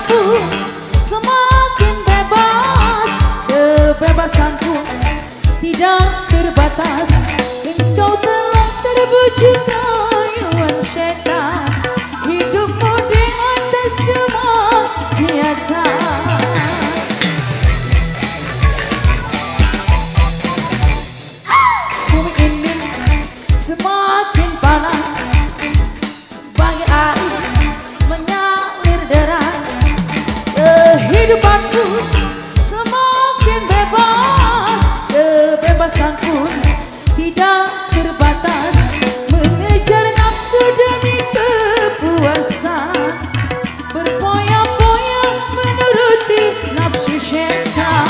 kehidupanku semakin bebas, kebebasanku tidak terbatas. Engkau telah terbujuk rayuan setan, hidupmu di atas kemaksiatan. Bumi ini semakin panas, bagi air mengalir deras. Kehidupanku semakin bebas, kebebasan pun tidak terbatas. Mengejar nafsu demi kepuasan, berfoya-foya menuruti nafsu syaitan.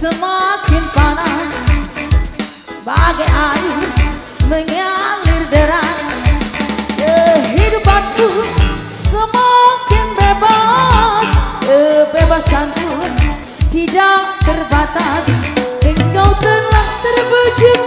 Semakin panas, bagai air mengalir deras. Kehidupanku semakin bebas, kebebasanku tidak terbatas. Engkau telah terbujuk